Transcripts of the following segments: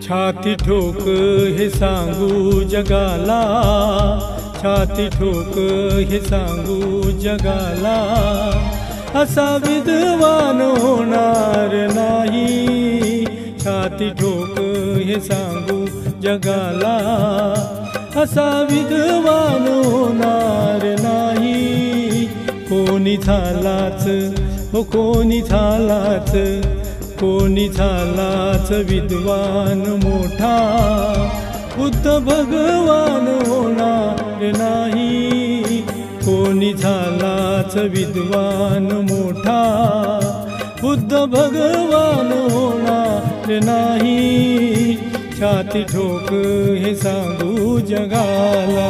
छाती ठोक हे सांगू जगाला, छाती ठोक हे सांगू जगाला, असा विद्वान होणार नाही। छाती ठोक हे सांगू जगाला, असा विद्वान होणार नाही। कोणी झालाच हो कोणी झालाच, कोणी झालाच विद्वान मोठा, बुद्ध भगवान होणार नाही। कोणी झालाच विद्वान मोठा, बुद्ध भगवान होणार नाही। छाती ठोक हे सांगू जगाला।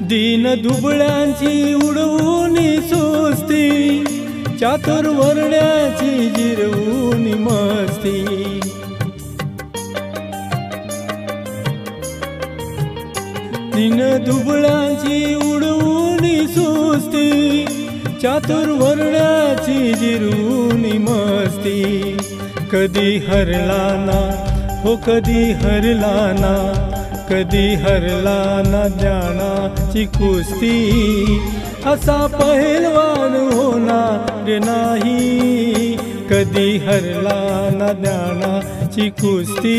दीन दुबळ्यांची उडवून सुस्ती, चातुर्वर्ण्याची जिरवून मस्ती। दीन दुबळ्यांची उडवून सुस्ती, चातुर्वर्ण्याची जिरवून मस्ती। कधी हरला ना हो कधी हरला ना, कधी हरला ना ज्ञानाची कुस्ती, असा पहिलवान होणार नाही। कधी हरला ना ज्ञानाची कुस्ती,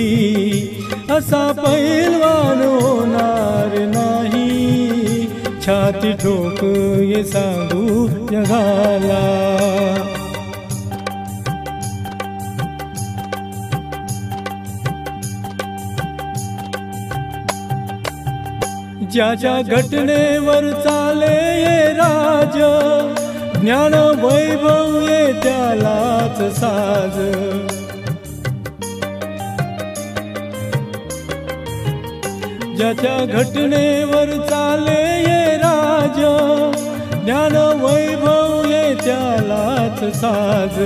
असा पहिलवान होणार नाही। छाती ठोक हे सांगू जगाला। ज्याच्या घटनेवर चाले ये राज, ज्ञान वैभव ये त्यालाच साज। ज्याच्या घटनेवर चाले ये राज, ज्ञान वैभव ये त्यालाच साज।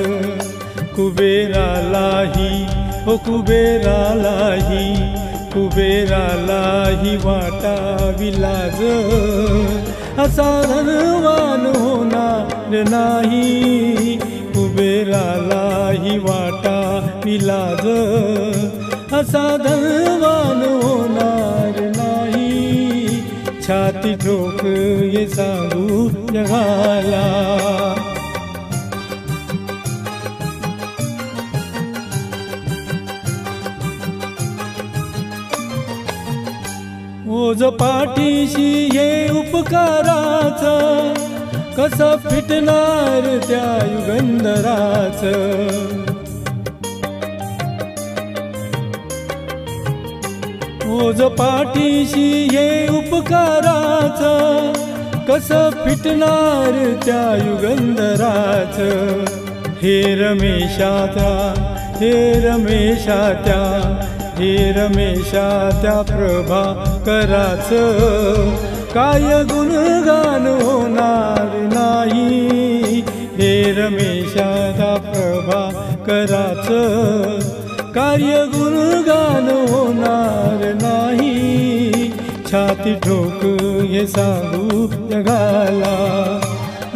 कुबेरालाही हो कुबेरालाही, कुबेरालाही वाटावी लाज, असा धनवान होणार नाही। कुबेरालाही वाटावी लाज, असा धनवान होणार नाही। छाती ठोक हे सांगू जगाला। ओझ पाठीशी हे उपकाराच, कसं फिटणार त्या युगंधराच। ओझ पाठीशी हे उपकाराच, कसं फिटणार त्या युगंधराच। हे रमेशाच्या हे रमेशाच्या, हे रमेशा त्या प्रभाकराच, काय गुणगान होणार नाही। हे रमेशा त्या प्रभाकराच, कार्य गुणगान होणार नाही। छाती ठोक हे सांगू जगाला,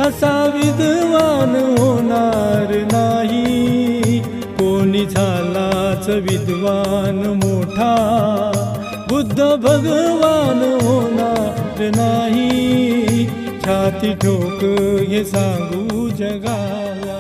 असा विद्वान होणार नाही। कोणी झालाच विद्वान मोठा, बुद्ध भगवान होणार नाही। छाती ठोक हे सांगू जगाला।